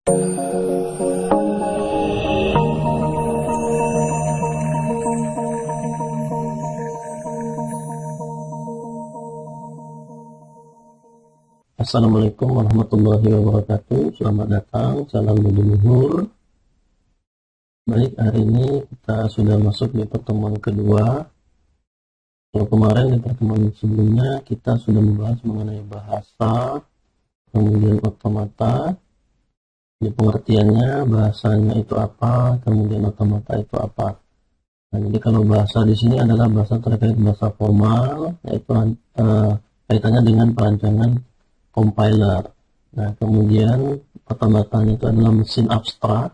Assalamualaikum warahmatullahi wabarakatuh. Selamat datang, salam leluhur. Baik, hari ini kita sudah masuk di pertemuan kedua. Kalau kemarin di pertemuan sebelumnya kita sudah membahas mengenai bahasa, kemudian otomata. Di pengertiannya bahasanya itu apa, kemudian otomata itu apa. Nah, jadi kalau bahasa di sini adalah bahasa terkait bahasa formal, yaitu kaitannya dengan perancangan compiler. Nah, kemudian otomatanya itu adalah mesin abstrak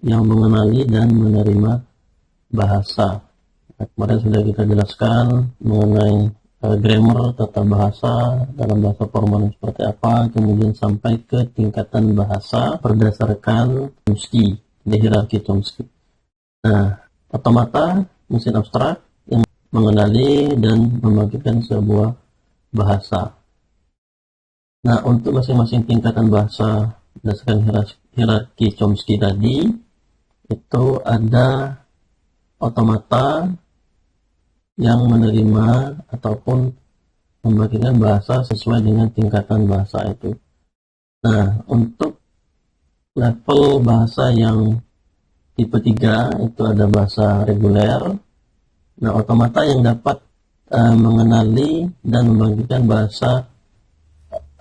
yang mengenali dan menerima bahasa. Nah, kemarin sudah kita jelaskan mengenai grammar, tata bahasa dalam bahasa formal seperti apa, kemudian sampai ke tingkatan bahasa berdasarkan Chomsky, di hierarki Chomsky. Nah, otomata mesin abstrak yang mengenali dan membangkitkan sebuah bahasa. Nah, untuk masing-masing tingkatan bahasa berdasarkan hierarki Chomsky tadi, itu ada otomata yang menerima ataupun membangkitkan bahasa sesuai dengan tingkatan bahasa itu. Nah, untuk level bahasa yang tipe 3 itu ada bahasa reguler. Nah, otomata yang dapat mengenali dan membangkitkan bahasa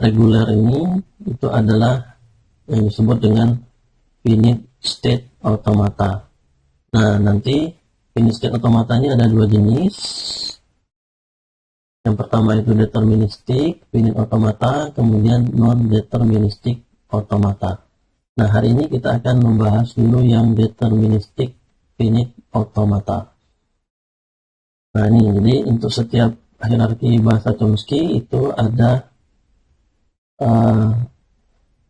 reguler ini itu adalah yang disebut dengan finite state automata. Nah, nanti finite state automatanya ada dua jenis. Yang pertama itu deterministik finite automata, kemudian non-deterministik automata. Nah, hari ini kita akan membahas dulu yang deterministik finite automata. Nah, ini jadi untuk setiap hierarki bahasa Chomsky itu ada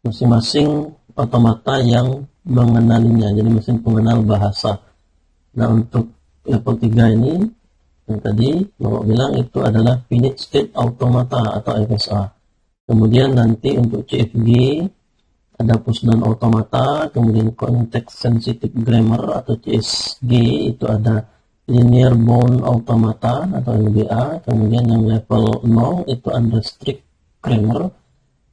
masing-masing otomata yang mengenalinya, jadi mesin pengenal bahasa. Nah, untuk level 3 ini yang tadi Bapak bilang itu adalah finite state automata atau FSA. Kemudian nanti untuk CFG ada push-down automata, kemudian context sensitive grammar atau CSG itu ada linear bound automata atau LBA. Kemudian yang level 0 itu unrestricted grammar,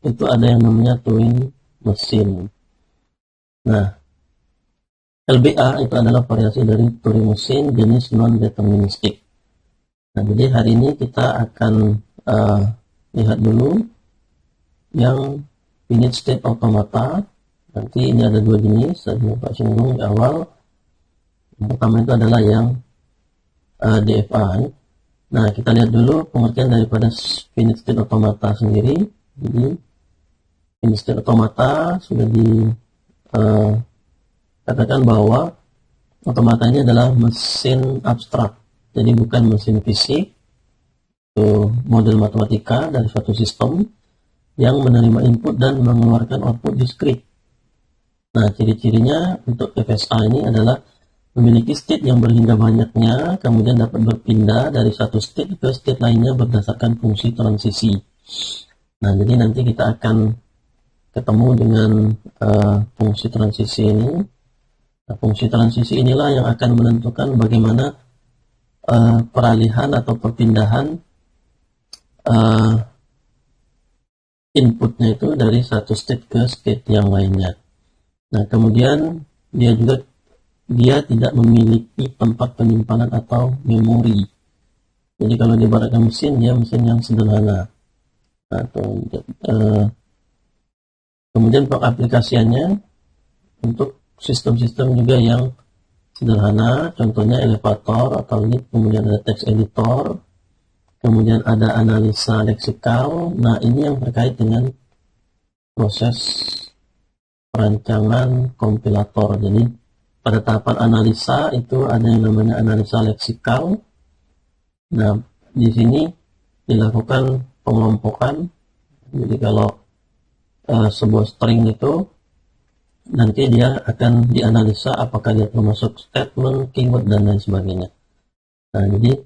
itu ada yang namanya Turing machine. Nah, LBA itu adalah variasi dari Turing machine jenis non-deterministik. Nah, jadi hari ini kita akan lihat dulu yang finite state automata. Nanti ini ada dua jenis, tadi Pak singgung di awal. Yang pertama itu adalah yang DFA. Nah, kita lihat dulu pengertian daripada finite state automata sendiri. Jadi, finite state automata sudah katakan bahwa otomata ini adalah mesin abstrak, jadi bukan mesin fisik. Itu model matematika dari suatu sistem yang menerima input dan mengeluarkan output diskrit. Nah, ciri-cirinya untuk FSA ini adalah memiliki state yang berhingga banyaknya, kemudian dapat berpindah dari satu state ke state lainnya berdasarkan fungsi transisi. Nah, jadi nanti kita akan ketemu dengan fungsi transisi ini. Nah, fungsi transisi inilah yang akan menentukan bagaimana peralihan atau perpindahan inputnya itu dari satu state ke state yang lainnya. Nah, kemudian dia tidak memiliki tempat penyimpanan atau memori. Jadi kalau diibaratkan mesin, dia mesin yang sederhana. Kemudian pengaplikasiannya untuk sistem-sistem juga yang sederhana, contohnya elevator atau lift, kemudian ada text editor, kemudian ada analisa leksikal. Nah, ini yang terkait dengan proses perancangan kompilator. Jadi pada tahapan analisa itu ada yang namanya analisa leksikal. Nah, di sini dilakukan pengelompokan. Jadi kalau sebuah string itu nanti dia akan dianalisa apakah dia termasuk statement, keyword, dan lain sebagainya. Nah, jadi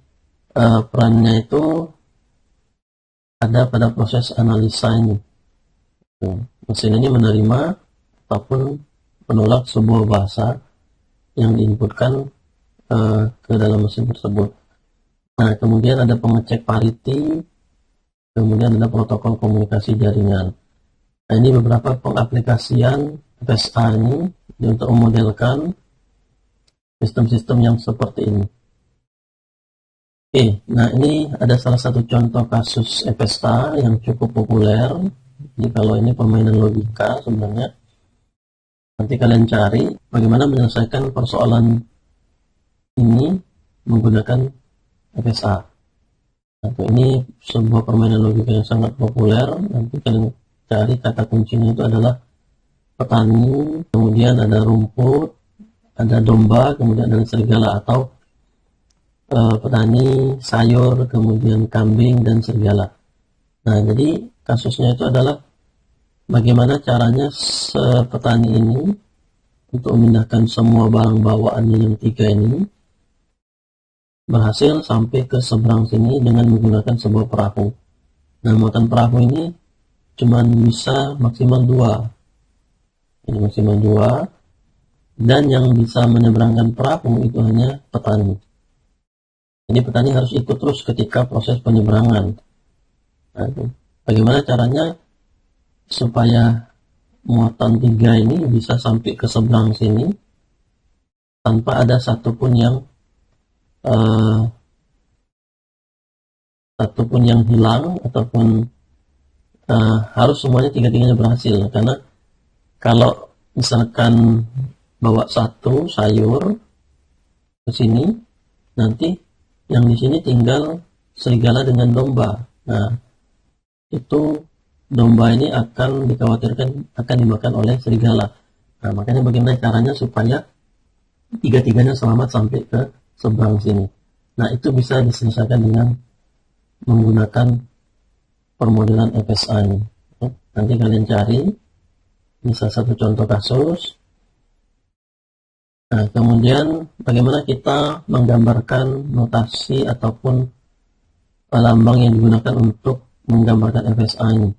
perannya itu ada pada proses analisa ini. Mesin ini menerima ataupun menolak sebuah bahasa yang diinputkan ke dalam mesin tersebut. Nah, kemudian ada pengecek parity, kemudian ada protokol komunikasi jaringan. Nah, ini beberapa pengaplikasian FSA ini untuk memodelkan sistem-sistem yang seperti ini. Oke, nah ini ada salah satu contoh kasus FSA yang cukup populer. Jadi kalau ini permainan logika sebenarnya, nanti kalian cari bagaimana menyelesaikan persoalan ini menggunakan FSA. Nah, ini sebuah permainan logika yang sangat populer. Nanti kalian cari kata kuncinya itu adalah petani, kemudian ada rumput, ada domba, kemudian ada serigala, atau petani, sayur, kemudian kambing, dan serigala. Nah, jadi kasusnya itu adalah bagaimana caranya petani ini untuk memindahkan semua barang bawaannya yang 3 ini berhasil sampai ke seberang sini dengan menggunakan sebuah perahu. Nah, muatan perahu ini cuma bisa maksimal 2. Ini maksimal 2, dan yang bisa menyeberangkan perahu itu hanya petani. Jadi petani harus ikut terus ketika proses penyeberangan. Nah, bagaimana caranya supaya muatan 3 ini bisa sampai ke seberang sini tanpa ada satupun yang hilang, ataupun harus semuanya 3-3-nya berhasil. Karena kalau misalkan bawa satu sayur ke sini, nanti yang di sini tinggal serigala dengan domba. Nah, itu domba ini akan dikhawatirkan akan dimakan oleh serigala. Nah, makanya bagaimana caranya supaya 3-3-nya selamat sampai ke seberang sini. Nah, itu bisa diselesaikan dengan menggunakan permodelan FSA ini. Nanti kalian cari, ini salah satu contoh kasus. Nah, kemudian bagaimana kita menggambarkan notasi ataupun lambang yang digunakan untuk menggambarkan FSA ini.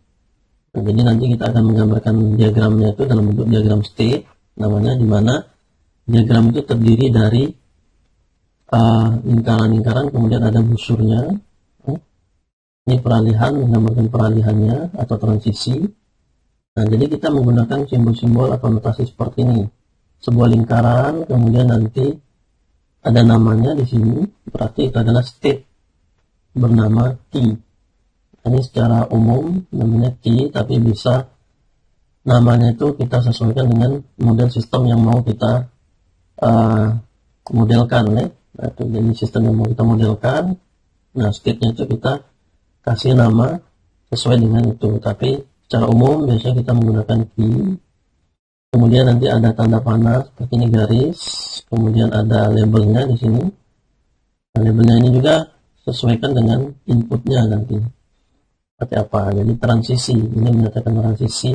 Nah, jadi nanti kita akan menggambarkan diagramnya itu dalam bentuk diagram state, namanya, di mana diagram itu terdiri dari lingkaran-lingkaran, kemudian ada busurnya. Ini peralihan, menggambarkan peralihannya atau transisi. Nah, jadi kita menggunakan simbol-simbol atau notasi seperti ini. Sebuah lingkaran, kemudian nanti ada namanya di sini, berarti itu adalah state bernama T. Ini secara umum namanya T, tapi bisa namanya itu kita sesuaikan dengan model sistem yang mau kita modelkan, ya. Nah, itu jadi sistem yang mau kita modelkan. Nah, state-nya itu kita kasih nama sesuai dengan itu, tapi secara umum biasanya kita menggunakan T. Kemudian nanti ada tanda panah seperti ini, garis, kemudian ada labelnya di sini. Nah, labelnya ini juga sesuaikan dengan inputnya nanti seperti apa. Jadi transisi ini menyatakan transisi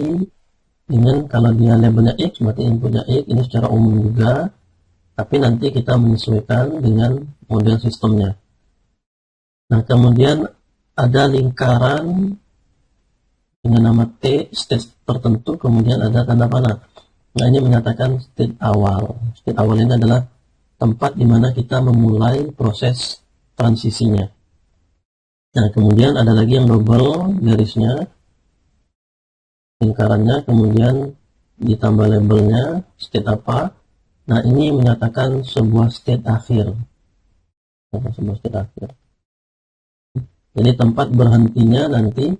dengan, kalau dia labelnya X berarti inputnya X. Ini secara umum juga, tapi nanti kita menyesuaikan dengan model sistemnya. Nah, kemudian ada lingkaran dengan nama T, state tertentu, kemudian ada tanda panah. Nah, ini menyatakan state awal. State awal ini adalah tempat di mana kita memulai proses transisinya. Nah, kemudian ada lagi yang double garisnya, lingkarannya, kemudian ditambah labelnya, state apa. Nah, ini menyatakan sebuah state akhir. Sebuah state akhir. Jadi tempat berhentinya nanti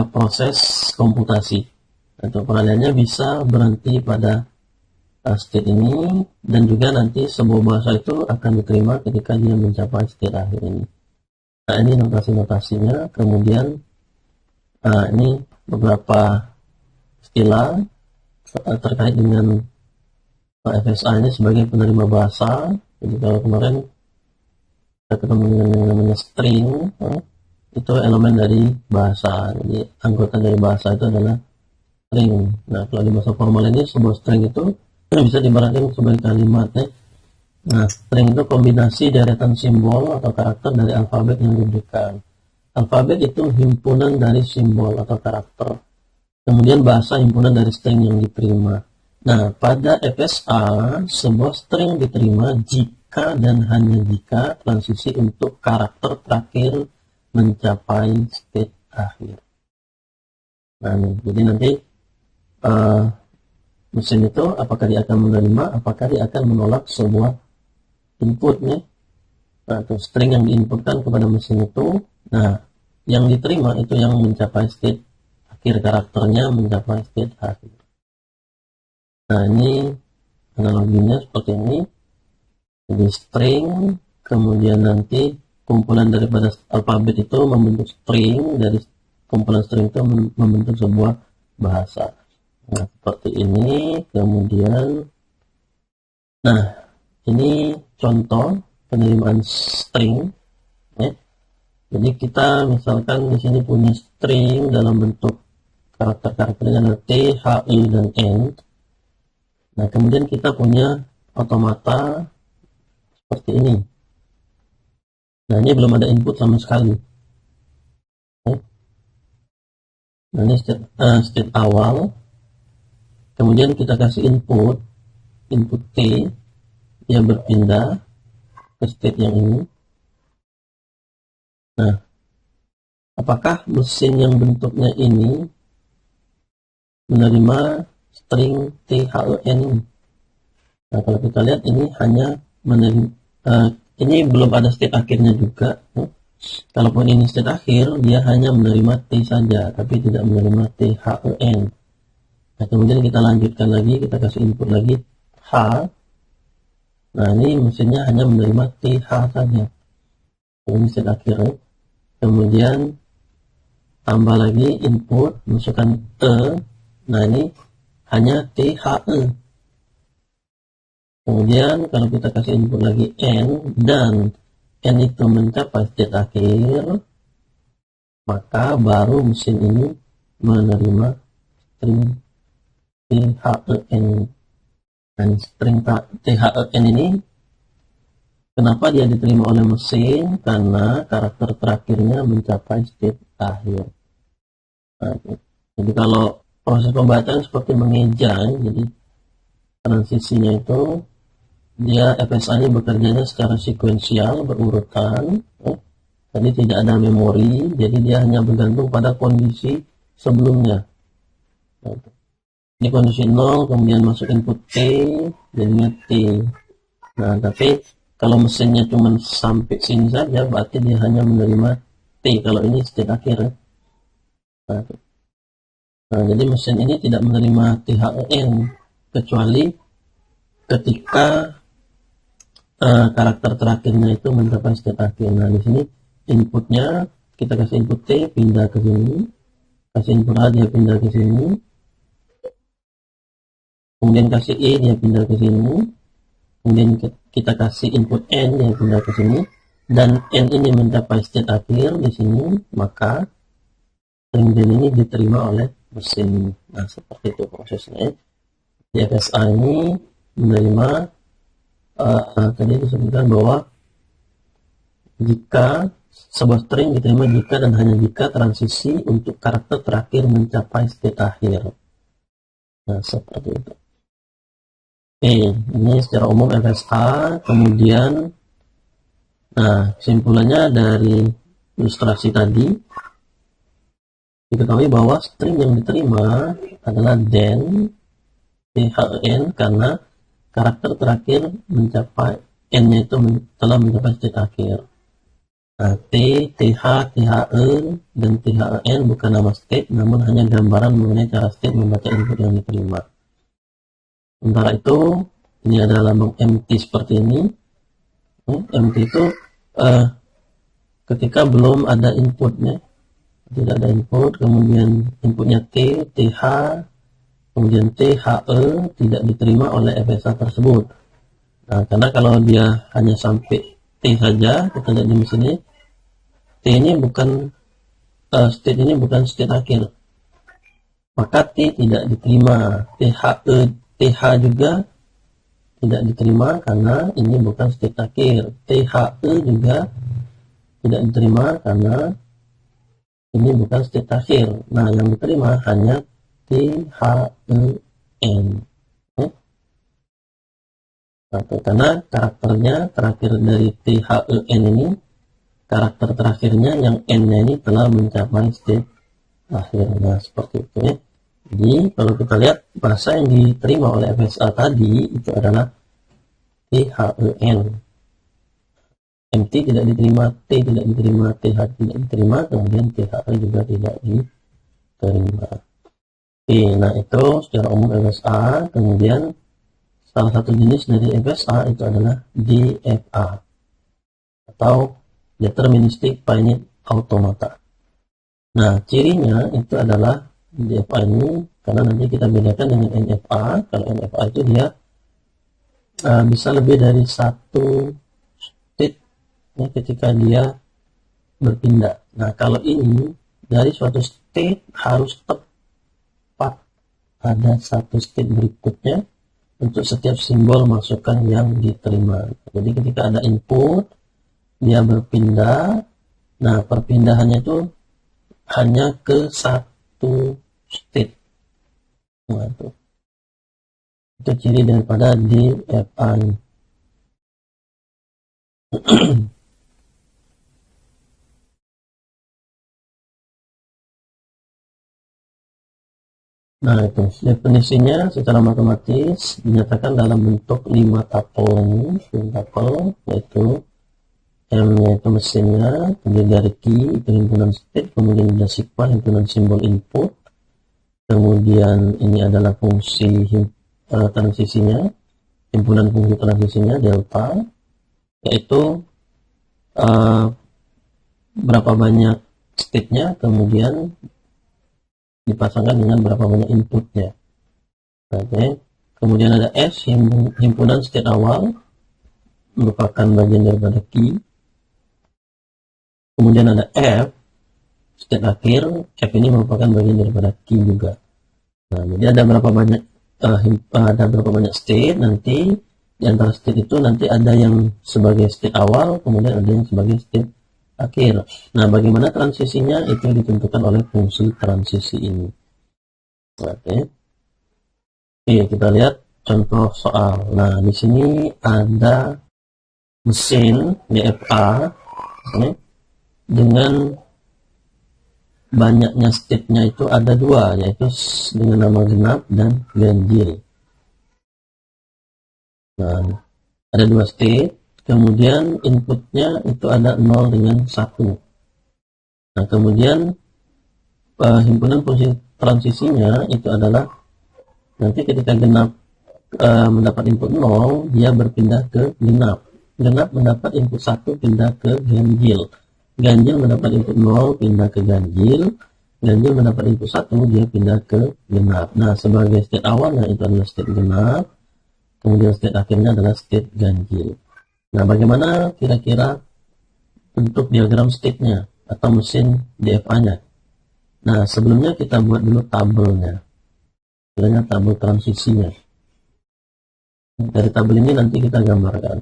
proses komputasi. Atau peralihannya bisa berhenti pada state ini, dan juga nanti sebuah bahasa itu akan diterima ketika dia mencapai state akhir ini. Nah, ini notasi-notasinya. Kemudian ini beberapa istilah terkait dengan FSA ini sebagai penerima bahasa. Jadi kalau kemarin kita ketemu dengan yang namanya string, itu elemen dari bahasa. Jadi anggota dari bahasa itu adalah string. Nah, kalau di bahasa formal ini sebuah string itu bisa diibaratkan sebagai kalimat, ya. Nah, string itu kombinasi deretan simbol atau karakter dari alfabet yang diberikan. Alfabet itu himpunan dari simbol atau karakter. Kemudian bahasa himpunan dari string yang diterima. Nah, pada FSA, sebuah string diterima jika dan hanya jika transisi untuk karakter terakhir mencapai state akhir. Nah, jadi nanti mesin itu apakah dia akan menerima, apakah dia akan menolak sebuah inputnya, atau string yang diinputkan kepada mesin itu. Nah, yang diterima itu yang mencapai state akhir, karakternya mencapai state akhir. Nah, ini analoginya seperti ini. Jadi string, kemudian nanti kumpulan daripada alfabet itu membentuk string, dari kumpulan string itu membentuk sebuah bahasa. Nah, seperti ini. Kemudian, nah, ini contoh penerimaan string, ya. Jadi kita misalkan di sini punya string dalam bentuk karakter-karakternya T, H, I, dan N. Nah, kemudian kita punya otomata seperti ini. Nah, ini belum ada input sama sekali. Nah, ini state awal. Kemudian kita kasih input T, dia berpindah ke state yang ini. Nah, apakah mesin yang bentuknya ini menerima string THEN? Nah, kalau kita lihat ini hanya menerima, ini belum ada state akhirnya juga. Kalaupun ini state akhir, dia hanya menerima T saja, tapi tidak menerima THEN. Nah, kemudian kita lanjutkan lagi, kita kasih input lagi H. Nah, ini mesinnya hanya menerima TH saja. Ini state akhir. Kemudian tambah lagi input, masukkan E. Nah, ini hanya THE. Kemudian kalau kita kasih input lagi N, dan N itu mencapai state akhir, maka baru mesin ini menerima string THEN. Dan string THEN ini, kenapa dia diterima oleh mesin? Karena karakter terakhirnya mencapai state akhir. Nah, jadi kalau proses pembacaan seperti mengejang, jadi transisinya itu dia FSA-nya bekerjanya secara sekuensial, berurutan. Jadi tidak ada memori, jadi dia hanya bergantung pada kondisi sebelumnya. Ini kondisi 0, kemudian masuk input T, jadinya T. Nah, tapi kalau mesinnya cuma sampai sini saja, berarti dia hanya menerima T. Kalau ini state akhir. Nah, jadi mesin ini tidak menerima THEN, kecuali ketika karakter terakhirnya itu mencapai state akhir. Nah, di sini inputnya kita kasih input T, pindah ke sini, kasih input A, dia pindah ke sini, kemudian kasih E, dia pindah ke sini, kemudian kita kasih input N, dia pindah ke sini, dan N ini mencapai state akhir di sini, maka string N ini diterima oleh mesin. Nah, seperti itu prosesnya. Di FSA ini menerima tadi disebutkan bahwa jika sebuah string diterima jika dan hanya jika transisi untuk karakter terakhir mencapai state akhir. Nah, seperti itu. Oke, ini secara umum FSA. Kemudian, nah, kesimpulannya dari ilustrasi tadi, diketahui bahwa string yang diterima adalah THEN karena karakter terakhir mencapai N-nya itu telah mencapai state akhir. Nah, T, TH, THE, dan THEN bukan nama state, namun hanya gambaran mengenai cara state membaca input yang diterima. Sementara itu, ini ada lambang empty seperti ini. Empty itu ketika belum ada inputnya, tidak ada input, kemudian inputnya T, TH, kemudian THE tidak diterima oleh FSA tersebut. Nah, karena kalau dia hanya sampai T saja, kita lihat di sini, T ini bukan state ini bukan state akhir, maka T tidak diterima. TH juga tidak diterima karena ini bukan state akhir. THE juga tidak diterima karena ini bukan state akhir. Nah, yang diterima hanya THEN. Karena karakternya terakhir dari THEN ini, karakter terakhirnya yang N-nya ini telah mencapai state akhir. Nah, seperti itu ya. Jadi kalau kita lihat bahasa yang diterima oleh FSA tadi itu adalah THEN. MT tidak diterima, T tidak diterima, TH tidak diterima, kemudian THE juga tidak diterima. Oke, nah itu secara umum FSA. Kemudian salah satu jenis dari FSA itu adalah DFA atau Deterministic Finite Automata. Nah, cirinya itu adalah DFA ini, karena nanti kita bedakan dengan NFA. Kalau NFA itu dia bisa lebih dari satu state ya, ketika dia berpindah. Nah, kalau ini dari suatu state harus tepat ada satu state berikutnya untuk setiap simbol masukan yang diterima. Jadi ketika ada input, dia berpindah. Nah, perpindahannya itu hanya ke satu state. Nah, itu ciri daripada DFA. Nah, itu definisinya secara matematis dinyatakan dalam bentuk 5 tuple, yaitu M-nya itu mesinnya, kemudian dari key itu himpunan state, kemudian ada sigma himpunan simbol input, kemudian ini adalah fungsi transisinya, himpunan fungsi transisinya delta, yaitu berapa banyak state-nya, kemudian dipasangkan dengan berapa banyak inputnya. Oke. Kemudian ada S, himpunan state awal, merupakan bagian daripada key. Kemudian ada F, state akhir. F ini merupakan bagian daripada key juga. Nah, jadi ada berapa banyak state, nanti di antara state itu nanti ada yang sebagai state awal, kemudian ada yang sebagai state akhir. Nah, bagaimana transisinya itu ditentukan oleh fungsi transisi ini. Oke, kita lihat contoh soal. Nah, di sini ada mesin DFA dengan banyaknya state-nya itu ada dua, yaitu dengan nama genap dan ganjil. Nah, ada dua state. Kemudian inputnya itu ada 0 dengan 1. Nah, kemudian himpunan fungsi transisinya itu adalah nanti ketika genap mendapat input 0, dia berpindah ke genap. Genap mendapat input 1, pindah ke ganjil. Ganjil mendapat input 0, pindah ke ganjil. Ganjil mendapat input 1, dia pindah ke genap. Nah, sebagai state awalnya itu adalah state genap. Kemudian state akhirnya adalah state ganjil. Nah, bagaimana kira-kira bentuk diagram state-nya atau mesin DFA-nya? Nah, sebelumnya kita buat dulu tabelnya. Sebenarnya tabel transisinya. Dari tabel ini nanti kita gambarkan.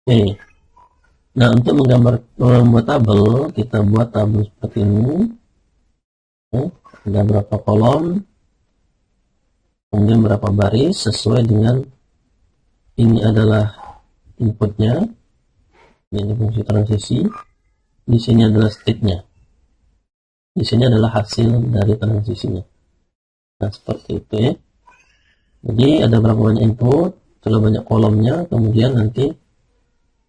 Oke. Nah, untuk membuat tabel, kita buat tabel seperti ini. Ada berapa kolom, kemudian berapa baris sesuai dengan ini adalah inputnya, ini fungsi transisi, di sini adalah state-nya, di sini adalah hasil dari transisinya. Nah, seperti itu ya. Jadi ada berapa banyak input, sudah banyak kolomnya, kemudian nanti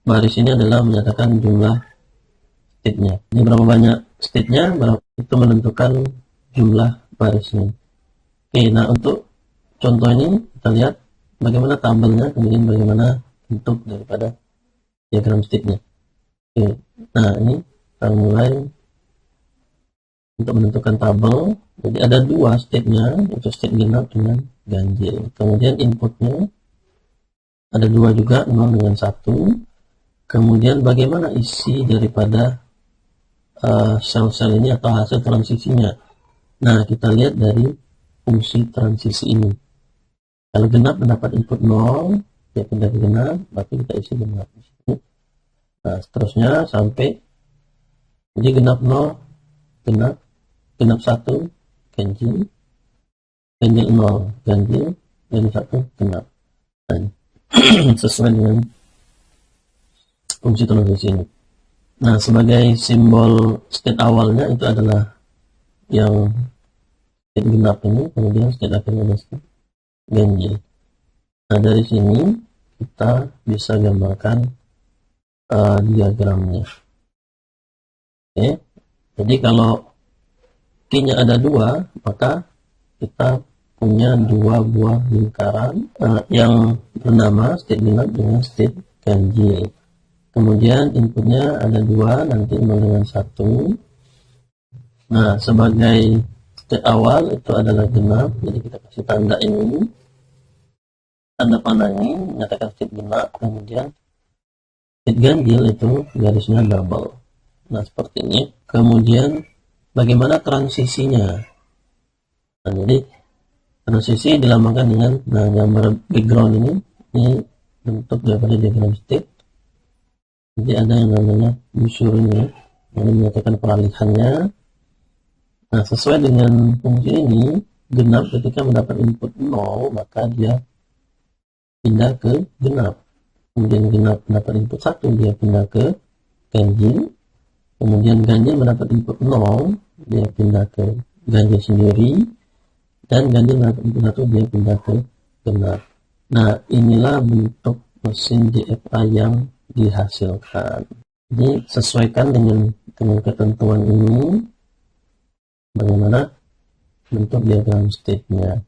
baris ini adalah menyatakan jumlah state-nya. Ini berapa banyak state-nya, itu menentukan jumlah barisnya. Oke, nah untuk contoh ini kita lihat bagaimana tabelnya, kemudian bagaimana bentuk daripada diagram state-nya. Oke, nah ini kita mulai untuk menentukan tabel. Jadi ada dua state-nya, yaitu state genap dengan ganjil. Kemudian inputnya ada dua juga, 0 dengan 1. Kemudian bagaimana isi daripada sel-sel ini atau hasil transisinya. Nah, kita lihat dari fungsi transisi ini. Kalau genap mendapat input 0, dia pindah ke genap, berarti kita isi genap. Nah, seterusnya sampai jadi genap 0, genap 1, ganjil, ganjil 0 ganjil, ganjil 1 genap. Nah, sesuai dengan fungsi transisi ini. Nah, sebagai simbol state awalnya itu adalah yang state genap ini, kemudian state akhirnya adalah state ganjil. Nah, dari sini kita bisa gambarkan diagramnya. Oke, jadi kalau Q-nya ada 2, maka kita punya 2 buah lingkaran yang bernama state genap dengan state ganjil. Kemudian inputnya ada 2, nanti 0 dengan 1. Nah, sebagai state awal itu adalah genap, jadi kita kasih tanda ini, tanda panah ini menyatakan state genap, kemudian state ganjil itu garisnya double. Nah, seperti ini. Kemudian bagaimana transisinya? Nah, jadi transisi dilambangkan dengan gambar background ini bentuk daripada diagram state. Jadi ada yang namanya usurnya, yang menyatakan peralihannya. Nah, sesuai dengan fungsi ini, genap ketika mendapat input 0, maka dia pindah ke genap. Kemudian genap mendapat input 1, dia pindah ke ganjil. Kemudian ganjil mendapat input 0, dia pindah ke ganjil sendiri. Dan ganjil mendapat input 1, dia pindah ke genap. Nah, inilah bentuk mesin DFA yang dihasilkan. Jadi sesuaikan dengan ketentuan ini, bagaimana bentuk diagram state-nya.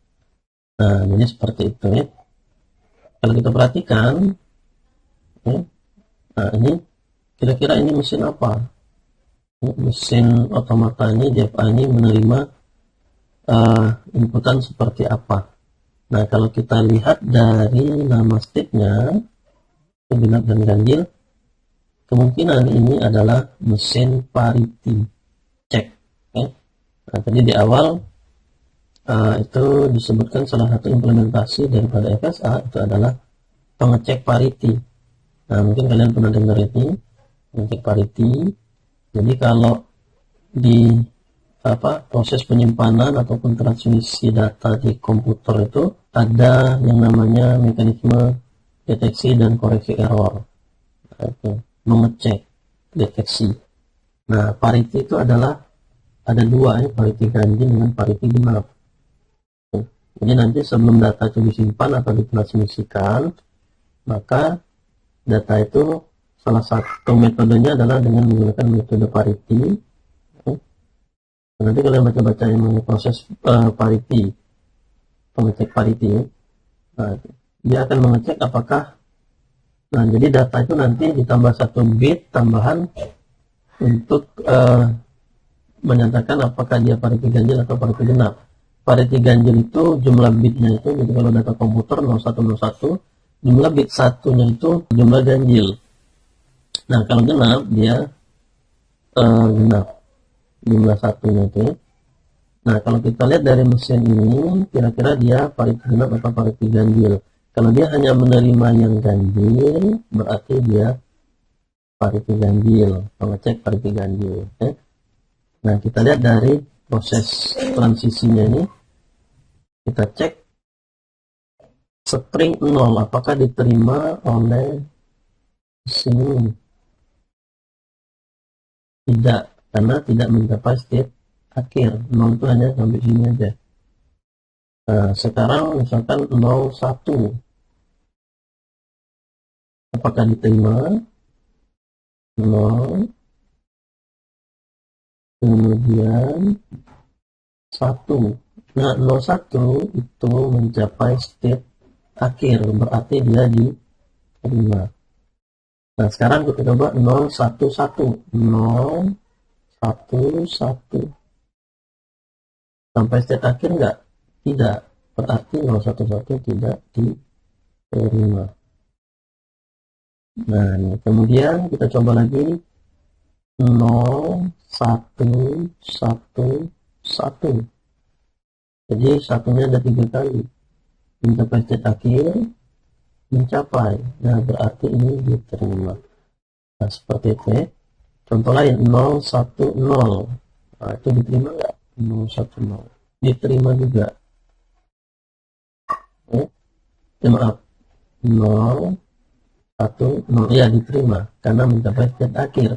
Nah, jadi seperti itu ya. Kalau kita perhatikan, ya, nah ini kira-kira ini mesin apa? Mesin otomata ini, DFA ini menerima inputan seperti apa? Nah, kalau kita lihat dari nama state-nya, genap dan ganjil, kemungkinan ini adalah mesin parity check. Ya. Nah, tadi di awal itu disebutkan salah satu implementasi daripada FSA itu adalah pengecek parity. Nah, mungkin kalian pernah dengar ini, pengecek parity. Jadi kalau di proses penyimpanan ataupun transmisi data di komputer itu ada yang namanya mekanisme deteksi dan koreksi error. Nah, itu mengecek deteksi. Nah, parity itu adalah ada 2 ya, parity ganjil dengan parity genap. Jadi nanti sebelum data itu disimpan atau ditransmisikan, maka data itu salah satu metodenya adalah dengan menggunakan metode parity. Nanti kalian baca-baca yang mengenai proses parity, pengecek parity. Nah, dia akan mengecek apakah, nah jadi data itu nanti ditambah 1 bit tambahan untuk menyatakan apakah dia parity ganjil atau parity genap. Parity ganjil itu jumlah bitnya itu, jadi kalau data komputer 0101, jumlah bit satunya itu jumlah ganjil. Nah, kalau genap dia genap jumlah satunya itu. Nah, kalau kita lihat dari mesin ini, kira-kira dia parity genap atau parity ganjil. Kalau dia hanya menerima yang ganjil, berarti dia parity ganjil, pengecek parity ganjil. Nah, kita lihat dari proses transisinya ini, kita cek string 0 apakah diterima oleh mesin ini. Tidak, karena tidak mencapai state akhir. 0 itu hanya sampai sini aja. Nah, sekarang misalkan 01, apakah diterima? 0, kemudian 1. Nah, 01 itu mencapai state akhir, berarti dia diterima. Nah, sekarang kita coba 011. 011 sampai state akhir enggak? Tidak, berarti 011 tidak diterima. Nah, kemudian kita coba lagi 0111. Jadi satunya ada 3 kali. Mencapai state akhir, mencapai. Nah, berarti ini diterima. Nah, seperti itu ya. Contoh lain 010. Nah, itu diterima enggak? 010. Diterima juga. Maaf, 0, 1, 0, ya diterima karena mencapai state akhir.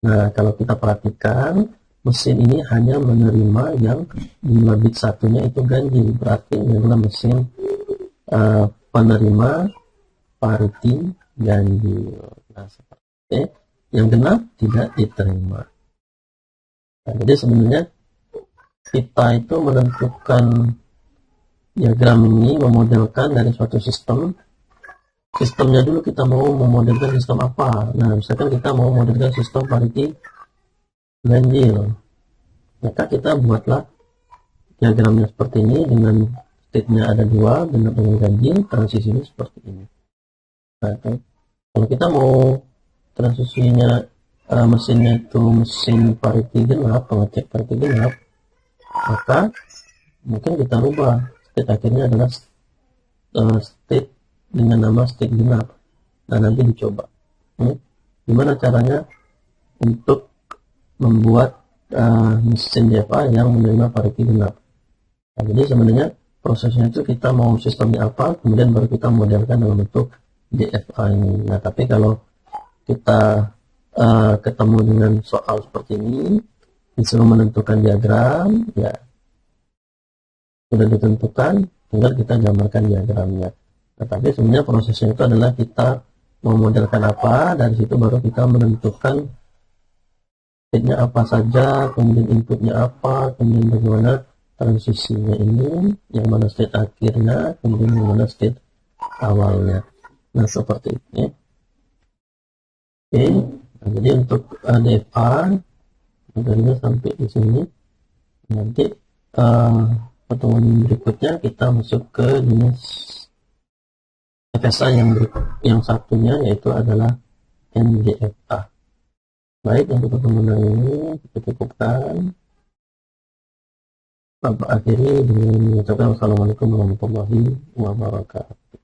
Nah, kalau kita perhatikan, mesin ini hanya menerima yang jumlah bit satunya itu ganjil, berarti ini adalah mesin penerima parity ganjil. Nah, seperti yang genap tidak diterima. Nah, jadi sebenarnya kita itu menentukan diagram ini memodelkan dari suatu sistemnya dulu. Kita mau memodelkan sistem apa. Nah, misalkan kita mau memodelkan sistem parity ganjil, maka kita buatlah diagramnya seperti ini dengan state-nya ada 2, genap dengan ganjil, transisinya seperti ini. Nah, kalau kita mau transisinya mesinnya itu mesin parity genap, pengecek parity genap, maka mungkin kita rubah state akhirnya adalah state dengan nama state genap. Nah, nanti dicoba gimana caranya untuk membuat mesin DFA yang menerima parity genap. Nah, jadi sebenarnya prosesnya itu kita mau sistemnya apa, kemudian baru kita modelkan dalam bentuk DFA ini. Nah, tapi kalau kita ketemu dengan soal seperti ini, disuruh menentukan diagram, ya sudah ditentukan, tinggal kita gambarkan diagramnya. Nah, tapi sebenarnya prosesnya itu adalah kita memodelkan apa, dari situ baru kita menentukan state-nya apa saja, kemudian inputnya apa, kemudian bagaimana transisinya ini, yang mana state akhirnya, kemudian yang mana state awalnya. Nah, seperti itu. Oke, nah, jadi untuk DFA modelnya sampai di sini. Nanti pertemuan berikutnya kita masuk ke jenis FSA yang satunya, yaitu adalah NDFA. Baik, untuk pertemuan ini kita cukupkan. Bapak akhiri dengan mengucapkan wassalamualaikum warahmatullahi wabarakatuh.